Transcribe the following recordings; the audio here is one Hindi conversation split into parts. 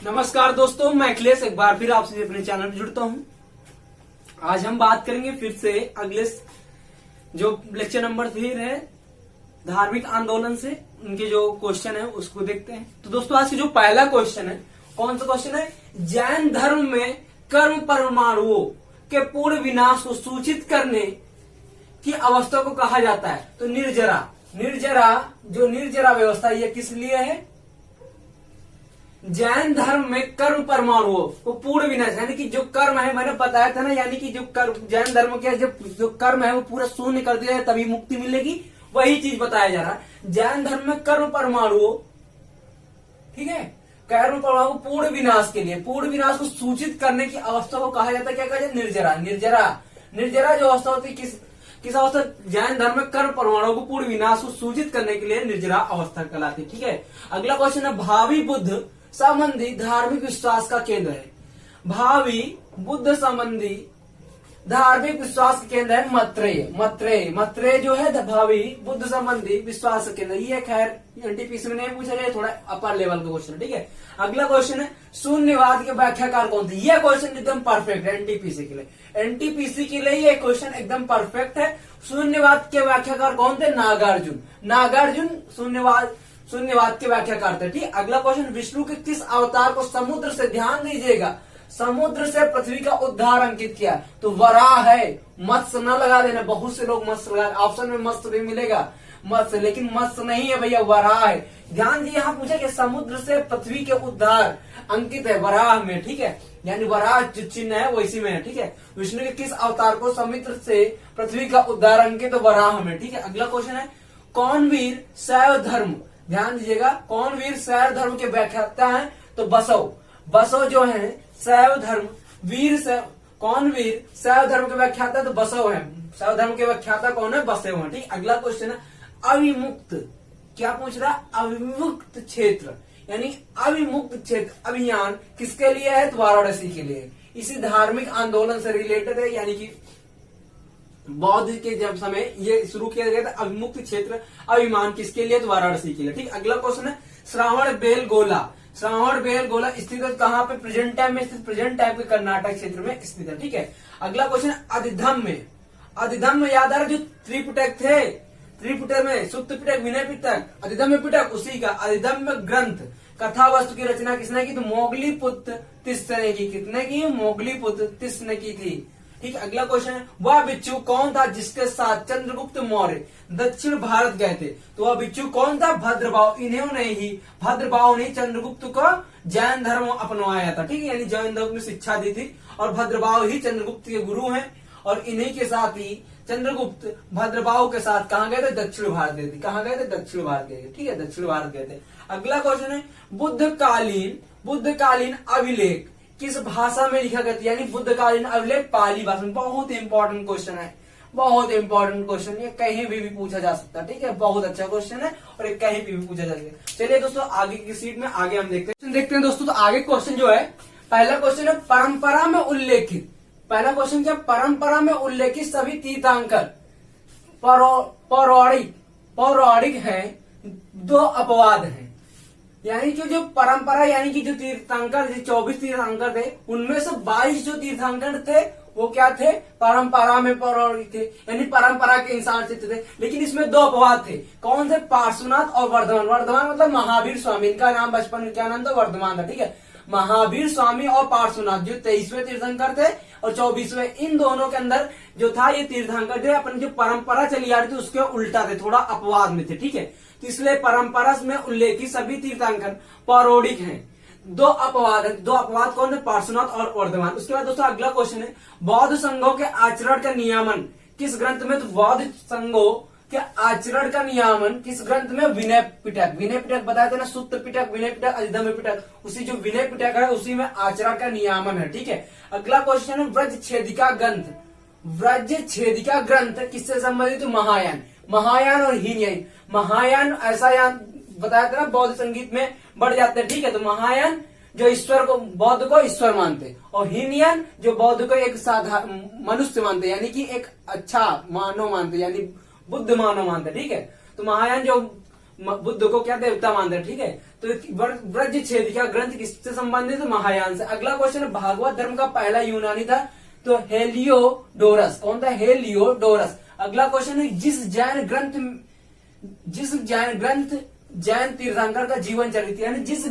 नमस्कार दोस्तों, मैं अखिलेश एक बार फिर आपसे अपने चैनल पर जुड़ता हूं। आज हम बात करेंगे फिर से अगले जो लेक्चर नंबर 3 है धार्मिक आंदोलन से उनके जो क्वेश्चन है उसको देखते हैं। तो दोस्तों आज की जो पहला क्वेश्चन है, कौन सा क्वेश्चन है? जैन धर्म में कर्म परमाणुओं के पूर्ण विनाश को सूचित करने की अवस्था को कहा जाता है। तो निर्जरा व्यवस्था ये किस लिए है? जैन धर्म में कर्म परमाणुओं को पूर्ण विनाश, यानी कि जो कर्म है, मैंने बताया था ना, यानी कि जो कर्म जैन धर्म के जो कर्म है वो पूरा शून्य कर दिया जाए तभी मुक्ति मिलेगी, वही चीज बताया जा रहा है। जैन धर्म में कर्म परमाणुओं, ठीक है, कर्म परमाणु पूर्ण विनाश के लिए, पूर्ण विनाश को सूचित करने की अवस्था को कहा जाता है, क्या कहा जाता है? निर्जरा जो अवस्था होती है किस अवस्था? जैन धर्म में कर्म परमाणु को पूर्ण विनाश को सूचित करने के लिए निर्जरा अवस्था कहलाती है। ठीक है, अगला क्वेश्चन है भावी बुद्ध संबंधी धार्मिक विश्वास का केंद्र है। भावी बुद्ध संबंधी धार्मिक विश्वास का केंद्र है मत्रेय जो है भावी बुद्ध संबंधी विश्वास का केंद्र। ये खैर एनटीपीसी में नहीं पूछा जाए, थोड़ा अपर लेवल का क्वेश्चन। ठीक है, अगला क्वेश्चन है शून्यवाद के व्याख्याकार कौन थे? ये क्वेश्चन एकदम परफेक्ट है एनटीपीसी के लिए। एनटीपीसी के लिए ये क्वेश्चन एकदम परफेक्ट है। शून्यवाद के व्याख्याकार कौन थे? नागार्जुन शून्यवाद के व्याख्याकार थे। ठीक, अगला क्वेश्चन विष्णु के किस अवतार को समुद्र से, ध्यान दीजिएगा, समुद्र से पृथ्वी का उद्धार अंकित किया? तो वराह है, मत्स्य न लगा देना, बहुत से लोग मत्स्य लगा, ऑप्शन में मत्स्य भी मिलेगा मत्स्य, लेकिन मत्स्य नहीं है भैया, वराह है। ध्यान दिए, यहाँ पूछा कि समुद्र से पृथ्वी के उद्धार अंकित है वराह में। ठीक है, यानी वराह जो चिन्ह है वो इसी में है। ठीक है, विष्णु के किस अवतार को समुद्र से पृथ्वी का उद्धार अंकित वराह में। ठीक है, अगला क्वेश्चन है कौन वीर शैव धर्म, ध्यान दीजिएगा, कौन वीर शैव धर्म के व्याख्याता है? तो बसव जो है शैव धर्म वीर से, कौन वीर शैव धर्म के व्याख्याता? तो बसव है। शैव धर्म के व्याख्याता कौन है? बसव है। ठीक, अगला क्वेश्चन है अविमुक्त, क्या पूछ रहा? अविमुक्त क्षेत्र, यानी अविमुक्त क्षेत्र अभियान किसके लिए है? तो वाराणसी के लिए। इसी धार्मिक आंदोलन से रिलेटेड है, यानी कि बौद्ध के जब समय ये शुरू किया गया था अविमुक्त क्षेत्र अभिमान किसके लिए? तो वाराणसी के लिए। ठीक, अगला क्वेश्चन है श्रावण बेलगोला स्थित है कहाँ पे? प्रेजेंट टाइम में स्थित, प्रेजेंट टाइम के कर्नाटक क्षेत्र में स्थित है। ठीक है, अगला क्वेश्चन है अधिधम्म याद आ रहा, जो त्रिपुटक में सुत्त पिटक विनय पिटक अधिधम्म पिटक, उसी का अधिधम्म ग्रंथ कथा वस्तु की रचना किसने की? तो मोगलीपुत्र तिस्स ने की। कितने की? मोगलीपुत्र तिस्स ने की थी। ठीक, अगला क्वेश्चन है वह बिच्छू कौन था जिसके साथ चंद्रगुप्त मौर्य दक्षिण भारत गए थे? तो वह बिच्छू कौन था? भद्रबाहु ने चंद्रगुप्त को जैन धर्म अपनाया था। ठीक है, यानी जैन धर्म में शिक्षा दी थी और भद्रबाहु ही चंद्रगुप्त के गुरु हैं, और इन्हीं के साथ ही चंद्रगुप्त भद्रबाहु के साथ कहाँ गए थे? दक्षिण भारत गए थे। कहाँ गए थे? दक्षिण भारत गए थे। ठीक है, दक्षिण भारत गए थे। अगला क्वेश्चन है बुद्धकालीन अभिलेख किस भाषा में लिखा गया? यानी बुद्धकालीन अभिलेख पाली भाषा में। बहुत इंपॉर्टेंट क्वेश्चन है, बहुत इंपॉर्टेंट क्वेश्चन, ये कहीं भी पूछा जा सकता है। ठीक है, बहुत अच्छा क्वेश्चन है और ये कहीं भी पूछा जा सकता है। चलिए दोस्तों आगे की सीट में आगे हम देखते हैं दोस्तों। तो आगे क्वेश्चन जो है, पहला क्वेश्चन है परंपरा में उल्लेखित, पहला क्वेश्चन क्या? परंपरा में उल्लेखित सभी तीर्थंकर पौराणिक है, दो अपवाद है। यानी कि जो परंपरा, यानी कि जो तीर्थंकर 24 तीर्थंकर थे, उनमें से 22 जो तीर्थंकर थे वो क्या थे? परंपरा में पौराणिक थे, यानी परंपरा के हिसाब से थे। लेकिन इसमें दो अपवाद थे। कौन थे? पार्श्वनाथ और वर्धमान मतलब महावीर स्वामी, इनका नाम बचपन में क्या नाम था? वर्धमान था। ठीक है, महावीर स्वामी और पार्श्वनाथ जो 23वें तीर्थंकर थे और 24वें, इन दोनों के अंदर जो था ये तीर्थंकर थे अपन जो परंपरा चली आ रही थी उसके उल्टा थे, थोड़ा अपवाद में थे। ठीक है, तो इसलिए परंपरा में उल्लेखित सभी तीर्थंकर पौराणिक हैं। दो अपवाद कौन है? पार्श्वनाथ और वर्धमान। उसके बाद दोस्तों अगला क्वेश्चन है बौद्ध संघों के आचरण का नियमन किस ग्रंथ में? तो बौद्ध संघों के आचरण का नियमन किस ग्रंथ में? विनय पिटक बताया था ना, सुत्त पिटक, विनय पिटक, अधिधम्म पिटक, उसी जो विनय पिटक है उसी में आचरण का नियमन है। ठीक है, अगला क्वेश्चन है व्रज छेदिका ग्रंथ किससे संबंधित? तो महायान और हीनयान। महायान ऐसा यान बताया था ना, बौद्ध संगीत में बढ़ जाते हैं। ठीक है, तो महायान जो ईश्वर को, बौद्ध को ईश्वर मानते, और हीनयान जो बौद्ध को एक साधारण मनुष्य मानते, यानी कि एक अच्छा मानव मानते, यानी बुद्ध मानव मानते। ठीक है, तो महायान जो बुद्ध को क्या देवता मानते हैं। ठीक है, तो ब्रज छेदिका ग्रंथ किससे संबंधित है? महायान से। अगला क्वेश्चन है भागवत धर्म का पहला यूनानी था तो हेलियोडोरस। कौन था? हेलियोडोरस। अगला क्वेश्चन है जिस जैन जैन तीर्थंकर का जीवन चरित्र, यानी जिस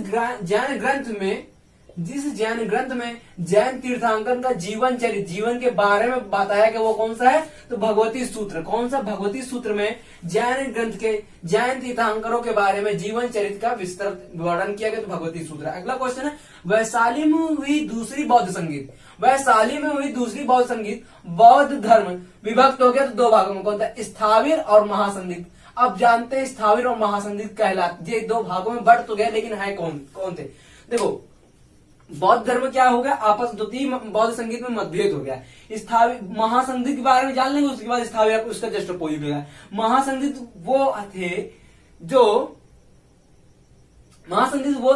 जैन ग्रंथ में जैन तीर्थंकर का जीवन चरित्र, जीवन के बारे में बताया कि वो कौन सा है? तो भगवती सूत्र। कौन सा? भगवती सूत्र में जैन ग्रंथ के जैन तीर्थंकरों के बारे में जीवन चरित्र का विस्तृत वर्णन किया गया, तो भगवती सूत्र। अगला क्वेश्चन है वैशाली में हुई दूसरी बौद्ध संगीत। वैशाली में हुई दूसरी बौद्ध संगीत, बौद्ध धर्म विभक्त हो गया तो दो भागों में। कौन था? स्थाविर और महासंदिग्ध। अब जानते हैं स्थाविर और महासंदिग्ध कहलाते, ये दो भागों में बढ़ तो गए, लेकिन है कौन थे? देखो बौद्ध धर्म क्या हो गया? आपस द्वितीय बौद्ध संगीत में मतभेद हो गया। स्थाविर महासंदिग्ध के बारे में जान लेंगे, उसके बाद स्थाविर उसका जस्ट अपोजिट होगा। महासंदिग्ध वो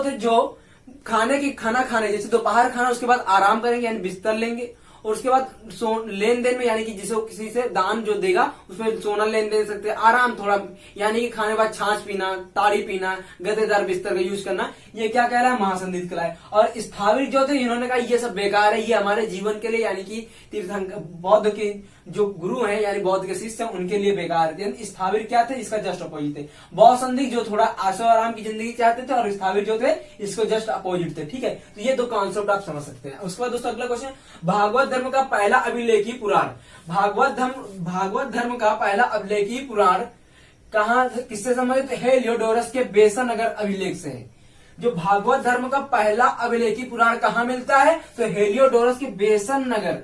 थे जो खाना खाने जैसे दोपहर खाना, उसके बाद आराम करेंगे यानी बिस्तर लेंगे, और उसके बाद लेन देन में यानी कि जिसे किसी से दान जो देगा उसमें सोना लेन दे सकते हैं, आराम थोड़ा, यानी कि खाने के बाद छाछ पीना, ताड़ी पीना, गद्देदार बिस्तर का यूज करना, ये क्या कह रहा है? महासंदिग्ध कहलाए। और स्थाविर जो थे इन्होंने कहा ये सब बेकार है, ये हमारे जीवन के लिए यानी कि तीर्थंकर बौद्ध के जो गुरु हैं यानी बौद्ध के शिष्य हैं उनके लिए बेकार थे। स्थाविर क्या थे? इसका जस्ट अपोजिट थे। बौद्ध संदिग्ध जो थोड़ा आशा आराम की जिंदगी चाहते थे, और स्थाविर जो थे इसको जस्ट अपोजिट थे। ठीक है, तो ये दो कॉन्सेप्ट आप समझ सकते हैं। उसके बाद दोस्तों अगला क्वेश्चन, भागवत धर्म का पहला अभिलेखी पुराण। भागवत धर्म का पहला अभिलेखी पुराण कहाँ किससे संबंधित? हेलियोडोरस के बेसनगर अभिलेख से है। जो भागवत धर्म का पहला अभिलेखी पुराण कहाँ मिलता है? तो हेलियोडोरस के बेसनगर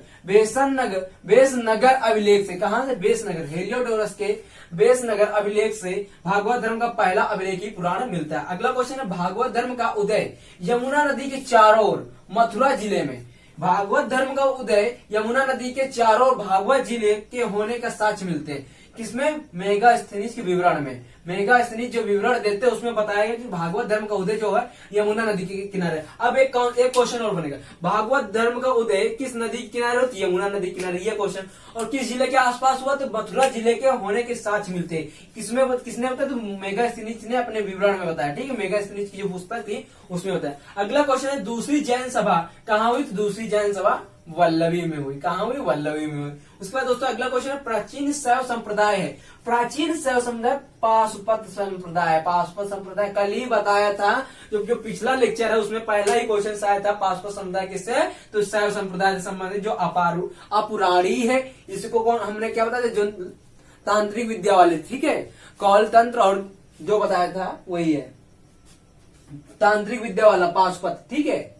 अभिलेख से। कहां से? बेसनगर। हेलियोडोरस के बेसनगर अभिलेख से भागवत धर्म का पहला अभिलेखी पुराण मिलता है। अगला क्वेश्चन है भागवत धर्म का उदय यमुना नदी के चारों ओर मथुरा जिले में। भागवत धर्म का उदय यमुना नदी के चारों ओर भागवत जिले के होने का साक्ष्य मिलते हैं। किसमें? मेगास्थनीज के विवरण में। मेगास्थनीज जो विवरण देते हैं उसमें बताया गया कि भागवत धर्म का उदय जो है यमुना नदी के किनारे। अब एक क्वेश्चन और बनेगा, भागवत धर्म का उदय किस नदी के किनारे हो? तो यमुना नदी के किनारे, ये क्वेश्चन। और किस जिले के आसपास हुआ? तो मथुरा जिले के होने के साक्ष्य मिलते हैं। किसने बताया? तो मेगास्थनीज ने अपने विवरण में बताया। ठीक है, मेगास्थनीज की जो पुस्तक थी उसमें बताया। अगला क्वेश्चन है दूसरी जैन सभा कहाँ हुई? तो दूसरी जैन सभा वल्लभी में हुई। कहाँ हुई? वल्लभी में हुई। उसके बाद दोस्तों अगला क्वेश्चन है प्राचीन शैव संप्रदाय है। प्राचीन शैव संप्रदाय पाशुपत संप्रदाय। पाशुपत संप्रदाय कल ही बताया था, जो पिछला लेक्चर है उसमें पहला ही क्वेश्चन आया था। पाशुपत संप्रदाय किससे? तो शैव संप्रदाय से संबंधित जो अपुराणी है, इसको कौन हमने क्या बताया? जो तांत्रिक विद्या वाले। ठीक है, कौल तंत्र और जो बताया था वही है तांत्रिक विद्या वाला पाशुपत। ठीक है,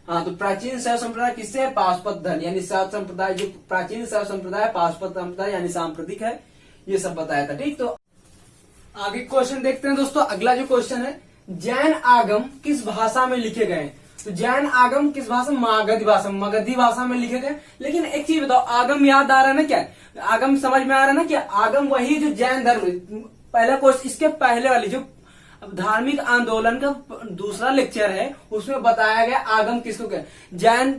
हाँ, तो प्राचीन शैव संप्रदाय किससे है? पाशुपत धर्म यानी शैव संप्रदाय। जो प्राचीन शैव संप्रदाय पाशुपत संप्रदाय यानी सांप्रतिक है, ये सब बताया था। ठीक, तो आगे क्वेश्चन देखते हैं दोस्तों। अगला जो क्वेश्चन है जैन आगम किस भाषा में लिखे गए? तो जैन आगम किस भाषा? मगधी भाषा में लिखे गए। लेकिन एक चीज बताओ, आगम याद आ रहा है ना? क्या आगम समझ में आ रहा है ना? क्या आगम वही जो जैन धर्म, पहला क्वेश्चन इसके पहले वाली जो धार्मिक आंदोलन का दूसरा लेक्चर है उसमें बताया गया आगम किसको कहते? जैन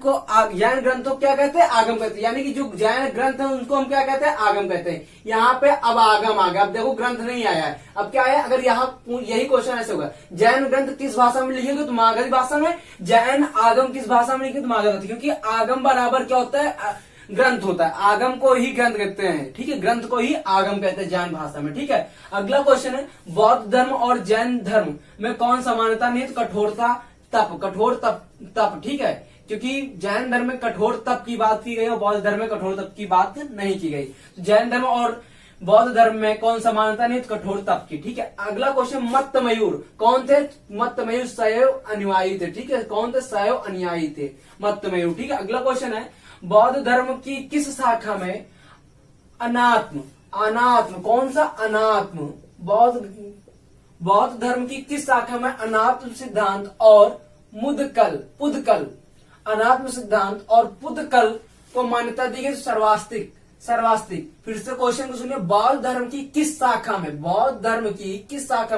ग्रंथों क्या कहते हैं? आगम कहते हैं। यानी कि जो जैन ग्रंथ है उनको हम क्या कहते हैं? आगम कहते हैं। यहाँ पे अब आगम आ गया। अब देखो ग्रंथ नहीं आया है, अब क्या है? अगर यहाँ यही क्वेश्चन ऐसे होगा, जैन ग्रंथ किस भाषा में लिखे गए? तो मगधी भाषा में। जैन आगम किस भाषा में लिखे? तो मगधी। क्योंकि आगम बराबर क्या होता है? ग्रंथ होता है। आगम को ही ग्रंथ कहते हैं। ठीक है, ग्रंथ को ही आगम कहते हैं जैन भाषा में। ठीक है, अगला क्वेश्चन है बौद्ध धर्म और जैन धर्म में कौन समानता नहीं? तो कठोरता कठोर तप। ठीक है, क्योंकि जैन धर्म में कठोर तप की बात की गई और बौद्ध धर्म में कठोर तप की बात नहीं की गई। तो जैन धर्म और बौद्ध धर्म में कौन समानता नहीं? तो कठोर तप की। ठीक है, अगला क्वेश्चन मत्त मयूर कौन थे? मत्त मयूर शैव अनुयायी थे। ठीक है, कौन थे? शैव अनुयायी थे मत्त मयूर। ठीक है, अगला क्वेश्चन है बौद्ध धर्म की किस शाखा में अनात्म कौन सा? अनात्म। बौद्ध धर्म की किस शाखा में अनात्म सिद्धांत और पुदकल अनात्म सिद्धांत और पुदकल को मान्यता दी गई? सर्वास्तिक। फिर से क्वेश्चन को सुनिए, बौद्ध धर्म की किस शाखा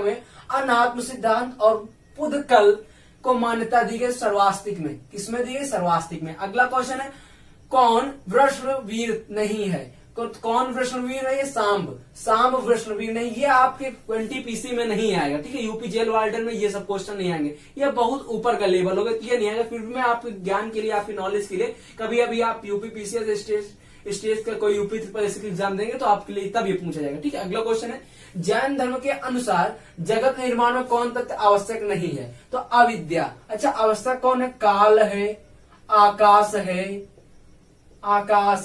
में अनात्म सिद्धांत और पुदकल को मान्यता दी गई? सर्वास्तिक में। किसमें दी गई? सर्वास्तिक में। अगला क्वेश्चन है कौन वृषभवीर नहीं है? कौन वैष्णवीर है? ये सांब वैष्णवीर नहीं, ये आपके एनटीपीसी में नहीं आएगा, ठीक है। यूपी जेल वार्डन में ये सब क्वेश्चन नहीं आएंगे, ये बहुत ऊपर का लेवल होगा, ये नहीं आएगा। फिर भी मैं आपके ज्ञान के लिए, आपकी नॉलेज के लिए, कभी अभी आप यूपी पीसीएस स्टेज का कोई यूपी ट्रिपल एससी का एग्जाम देंगे तो आपके लिए तब ये पूछा जाएगा, ठीक है। अगला क्वेश्चन है, जैन धर्म के अनुसार जगत निर्माण में कौन तत्व आवश्यक नहीं है? तो अविद्या। अच्छा, आवश्यक कौन है? काल है, आकाश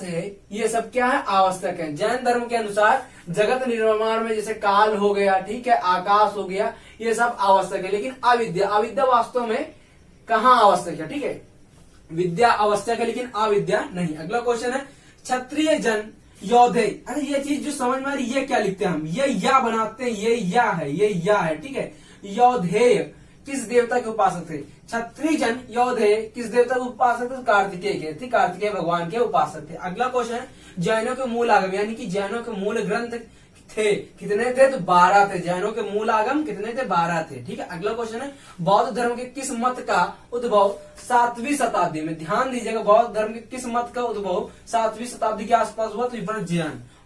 है, ये सब क्या है? आवश्यक है। जैन धर्म के अनुसार जगत निर्माण में जैसे काल हो गया, ठीक है, आकाश हो गया, ये सब आवश्यक है। लेकिन अविद्या वास्तव में कहाँ आवश्यक है, ठीक है। विद्या आवश्यक है लेकिन अविद्या नहीं। अगला क्वेश्चन है, क्षत्रिय जन योद्धे। अरे ये चीज जो समझ में आ रही, ये क्या लिखते हैं हम? ये या बनाते हैं, ये या है, ठीक है। योद्धेय किस देवता के उपासक थे? क्षत्रिय जन योद्धेय किस देवता के उपासक थे? कार्तिकेय के, ठीक, कार्तिकेय भगवान के उपासक थे। अगला क्वेश्चन है, जैनों के मूल आगम, यानी कि जैनों के मूल ग्रंथ थे, कितने थे? तो 12 थे। जैनों के मूल आगम कितने थे? 12 थे, ठीक है। अगला क्वेश्चन है, बौद्ध धर्म के किस मत का उद्भव 7वीं शताब्दी में? ध्यान दीजिएगा, बौद्ध धर्म के किस मत का उद्भव 7वीं शताब्दी के आसपास हुआ? तो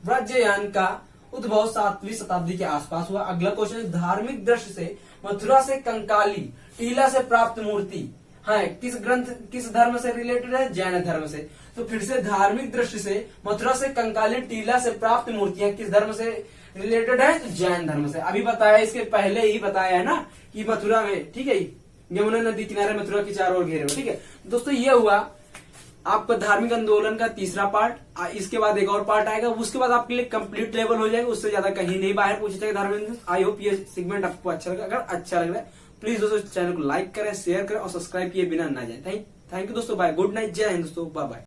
व्रजयान का उद्भव 7वीं शताब्दी के आसपास हुआ। अगला क्वेश्चन है, धार्मिक दृष्टि से मथुरा से कंकाली टीला से प्राप्त मूर्ति है किस ग्रंथ, किस धर्म से रिलेटेड है? जैन धर्म से। तो फिर से धार्मिक दृष्टि से मथुरा से कंकाली टीला से प्राप्त मूर्तियां किस धर्म से रिलेटेड है? तो जैन धर्म से। अभी बताया, इसके पहले ही बताया है ना कि मथुरा में, ठीक है, यमुना नदी किनारे मथुरा के चारों ओर घेरे हुए, ठीक है। दोस्तों ये हुआ आपका धार्मिक आंदोलन का तीसरा पार्ट। इसके बाद एक और पार्ट आएगा, उसके बाद आपके लिए कंप्लीट लेवल हो जाएगा, उससे ज्यादा कहीं नहीं बाहर पूछा जाएगा धार्मिक। आई होप ये सेगमेंट आपको अच्छा लगा। अगर अच्छा लग रहा है प्लीज दोस्तों चैनल को लाइक करें, शेयर करें और सब्सक्राइब किए बिना ना जाए। थैंक यू दोस्तों, बाय, गुड नाइट, जय हिंद दोस्तों, बाय बाय।